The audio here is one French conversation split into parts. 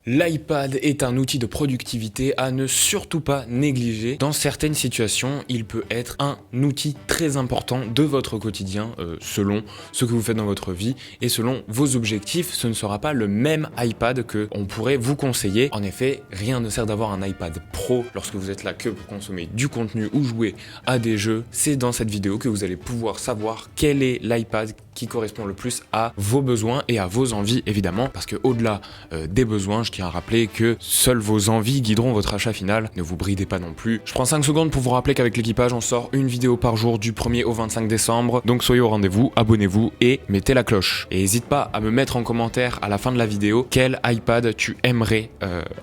L'iPad est un outil de productivité à ne surtout pas négliger. Dans certaines situations, il peut être un outil très important de votre quotidien selon ce que vous faites dans votre vie et selon vos objectifs. Ce ne sera pas le même iPad que on pourrait vous conseiller. En effet, rien ne sert d'avoir un iPad Pro lorsque vous êtes là que pour consommer du contenu ou jouer à des jeux. C'est dans cette vidéo que vous allez pouvoir savoir quel est l'iPad qui correspond le plus à vos besoins et à vos envies évidemment, parce que au-delà des besoins, je tiens à rappeler que seules vos envies guideront votre achat final. Ne vous bridez pas non plus. Je prends 5 secondes pour vous rappeler qu'avec l'équipage, on sort une vidéo par jour du 1er au 25 décembre. Donc soyez au rendez-vous, abonnez-vous et mettez la cloche. Et n'hésite pas à me mettre en commentaire à la fin de la vidéo quel iPad tu aimerais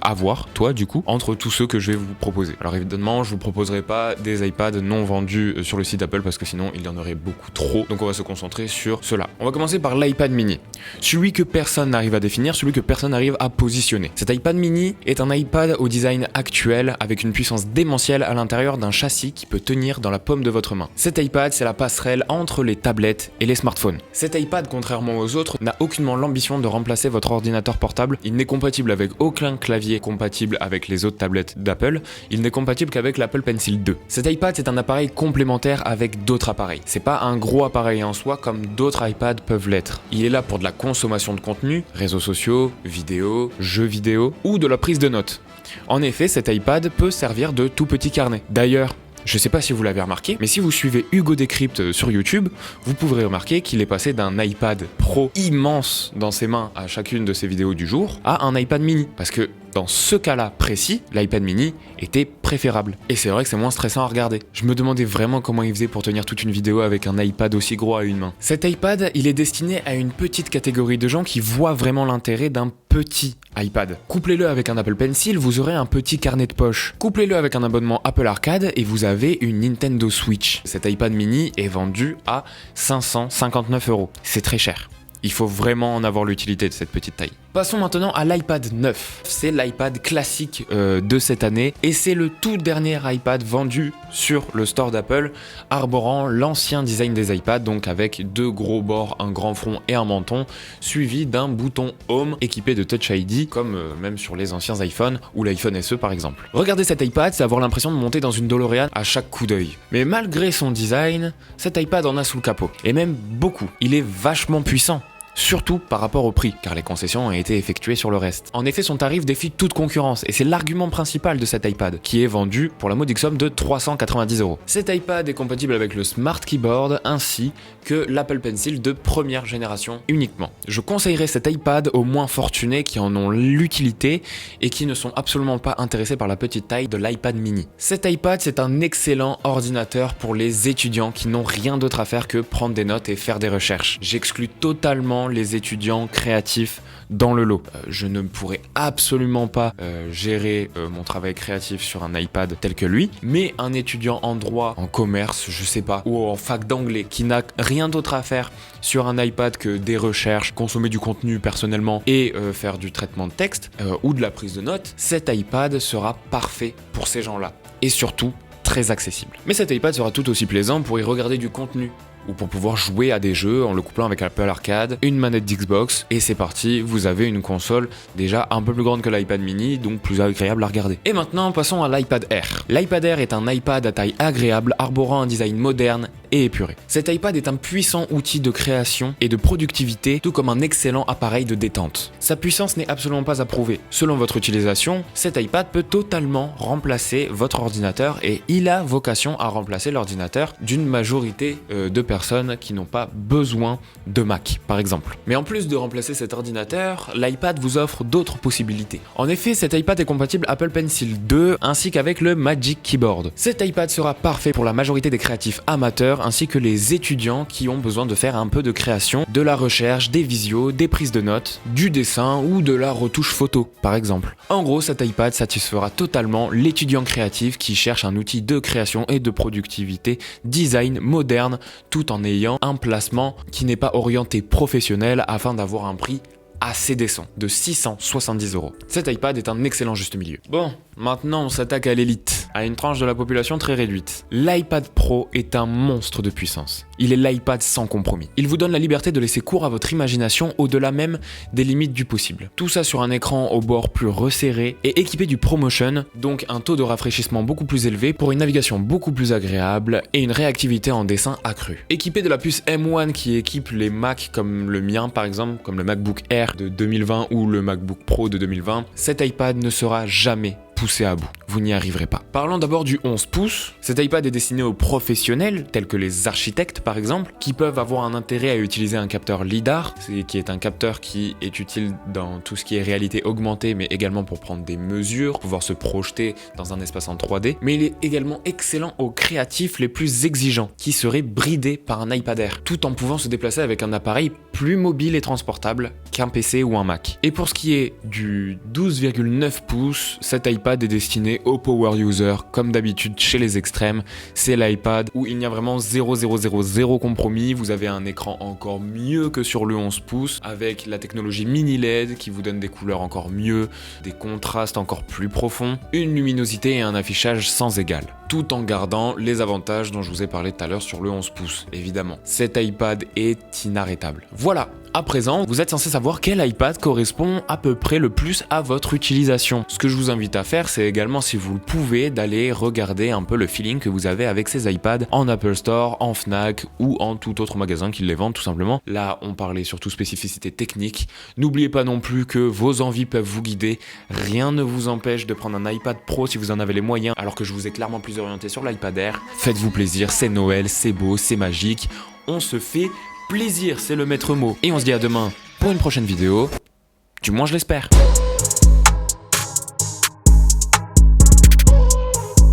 avoir, toi du coup, entre tous ceux que je vais vous proposer. Alors évidemment, je vous proposerai pas des iPads non vendus sur le site Apple parce que sinon il y en aurait beaucoup trop. Donc on va se concentrer sur cela. On va commencer par l'iPad mini. Celui que personne n'arrive à définir, celui que personne n'arrive à positionner. Cet iPad mini est un iPad au design actuel avec une puissance démentielle à l'intérieur d'un châssis qui peut tenir dans la paume de votre main. Cet iPad, c'est la passerelle entre les tablettes et les smartphones. Cet iPad, contrairement aux autres, n'a aucunement l'ambition de remplacer votre ordinateur portable. Il n'est compatible avec aucun clavier compatible avec les autres tablettes d'Apple. Il n'est compatible qu'avec l'Apple Pencil 2. Cet iPad, c'est un appareil complémentaire avec d'autres appareils. C'est pas un gros appareil en soi comme d'autres iPads peuvent l'être. Il est là pour de la consommation de contenu, réseaux sociaux, vidéos, jeux vidéo ou de la prise de notes. En effet, cet iPad peut servir de tout petit carnet. D'ailleurs, je sais pas si vous l'avez remarqué, mais si vous suivez Hugo Décrypte sur YouTube, vous pourrez remarquer qu'il est passé d'un iPad Pro immense dans ses mains à chacune de ses vidéos du jour à un iPad mini. Parce que dans ce cas-là précis, l'iPad mini était préférable. Et c'est vrai que c'est moins stressant à regarder. Je me demandais vraiment comment il faisait pour tenir toute une vidéo avec un iPad aussi gros à une main. Cet iPad, il est destiné à une petite catégorie de gens qui voient vraiment l'intérêt d'un petit iPad. Couplez-le avec un Apple Pencil, vous aurez un petit carnet de poche. Couplez-le avec un abonnement Apple Arcade et vous avez une Nintendo Switch. Cet iPad mini est vendu à 559 €. C'est très cher. Il faut vraiment en avoir l'utilité de cette petite taille. Passons maintenant à l'iPad 9. C'est l'iPad classique de cette année et c'est le tout dernier iPad vendu sur le store d'Apple, arborant l'ancien design des iPads, donc avec deux gros bords, un grand front et un menton, suivi d'un bouton Home équipé de Touch ID, comme même sur les anciens iPhones ou l'iPhone SE par exemple. Regardez cet iPad, c'est avoir l'impression de monter dans une DeLorean à chaque coup d'œil. Mais malgré son design, cet iPad en a sous le capot. Et même beaucoup. Il est vachement puissant. Surtout par rapport au prix, car les concessions ont été effectuées sur le reste. En effet, son tarif défie toute concurrence, et c'est l'argument principal de cet iPad, qui est vendu pour la modique somme de 390 €. Cet iPad est compatible avec le Smart Keyboard, ainsi que l'Apple Pencil de première génération uniquement. Je conseillerais cet iPad aux moins fortunés qui en ont l'utilité, et qui ne sont absolument pas intéressés par la petite taille de l'iPad mini. Cet iPad, c'est un excellent ordinateur pour les étudiants qui n'ont rien d'autre à faire que prendre des notes et faire des recherches. J'exclus totalement les étudiants créatifs dans le lot. Je ne pourrais absolument pas gérer mon travail créatif sur un iPad tel que lui, mais un étudiant en droit, en commerce, je sais pas, ou en fac d'anglais, qui n'a rien d'autre à faire sur un iPad que des recherches, consommer du contenu personnellement et faire du traitement de texte ou de la prise de notes, cet iPad sera parfait pour ces gens-là. Et surtout, très accessible. Mais cet iPad sera tout aussi plaisant pour y regarder du contenu, ou pour pouvoir jouer à des jeux en le couplant avec Apple Arcade, une manette d'Xbox, et c'est parti, vous avez une console déjà un peu plus grande que l'iPad mini, donc plus agréable à regarder. Et maintenant, passons à l'iPad Air. L'iPad Air est un iPad à taille agréable, arborant un design moderne et épuré. Cet iPad est un puissant outil de création et de productivité, tout comme un excellent appareil de détente. Sa puissance n'est absolument pas à prouver. Selon votre utilisation, cet iPad peut totalement remplacer votre ordinateur, et il a vocation à remplacer l'ordinateur d'une majorité de personnes qui n'ont pas besoin de Mac, par exemple. Mais en plus de remplacer cet ordinateur, l'iPad vous offre d'autres possibilités. En effet, cet iPad est compatible Apple Pencil 2 ainsi qu'avec le Magic Keyboard. Cet iPad sera parfait pour la majorité des créatifs amateurs ainsi que les étudiants qui ont besoin de faire un peu de création, de la recherche, des visios, des prises de notes, du dessin ou de la retouche photo, par exemple. En gros, cet iPad satisfera totalement l'étudiant créatif qui cherche un outil de création et de productivité design moderne, tout en ayant un placement qui n'est pas orienté professionnel afin d'avoir un prix assez décent, de 670 €. Cet iPad est un excellent juste milieu. Bon, maintenant on s'attaque à l'élite, à une tranche de la population très réduite. L'iPad Pro est un monstre de puissance. Il est l'iPad sans compromis. Il vous donne la liberté de laisser cours à votre imagination au-delà même des limites du possible. Tout ça sur un écran au bord plus resserré et équipé du ProMotion, donc un taux de rafraîchissement beaucoup plus élevé pour une navigation beaucoup plus agréable et une réactivité en dessin accrue. Équipé de la puce M1 qui équipe les Mac comme le mien par exemple, comme le MacBook Air de 2020 ou le MacBook Pro de 2020, cet iPad ne sera jamais poussé à bout. Vous n'y arriverez pas. Parlons d'abord du 11 pouces. Cet iPad est destiné aux professionnels, tels que les architectes par exemple, qui peuvent avoir un intérêt à utiliser un capteur LiDAR, qui est un capteur qui est utile dans tout ce qui est réalité augmentée, mais également pour prendre des mesures, pouvoir se projeter dans un espace en 3D. Mais il est également excellent aux créatifs les plus exigeants, qui seraient bridés par un iPad Air, tout en pouvant se déplacer avec un appareil plus mobile et transportable qu'un PC ou un Mac. Et pour ce qui est du 12,9 pouces, cet iPad est destiné aux power users, comme d'habitude chez les extrêmes. C'est l'iPad où il n'y a vraiment 0,000 compromis. Vous avez un écran encore mieux que sur le 11 pouces, avec la technologie mini LED qui vous donne des couleurs encore mieux, des contrastes encore plus profonds, une luminosité et un affichage sans égal, tout en gardant les avantages dont je vous ai parlé tout à l'heure sur le 11 pouces, évidemment. Cet iPad est inarrêtable. Voilà, à présent, vous êtes censé savoir quel iPad correspond à peu près le plus à votre utilisation. Ce que je vous invite à faire, c'est également, si vous le pouvez, d'aller regarder un peu le feeling que vous avez avec ces iPads en Apple Store, en Fnac ou en tout autre magasin qui les vend tout simplement. Là, on parlait surtout spécificité technique. N'oubliez pas non plus que vos envies peuvent vous guider. Rien ne vous empêche de prendre un iPad Pro si vous en avez les moyens, alors que je vous ai clairement plus orienté sur l'iPad Air. Faites-vous plaisir, c'est Noël, c'est beau, c'est magique. On se fait plaisir, c'est le maître mot. Et on se dit à demain pour une prochaine vidéo. Du moins, je l'espère.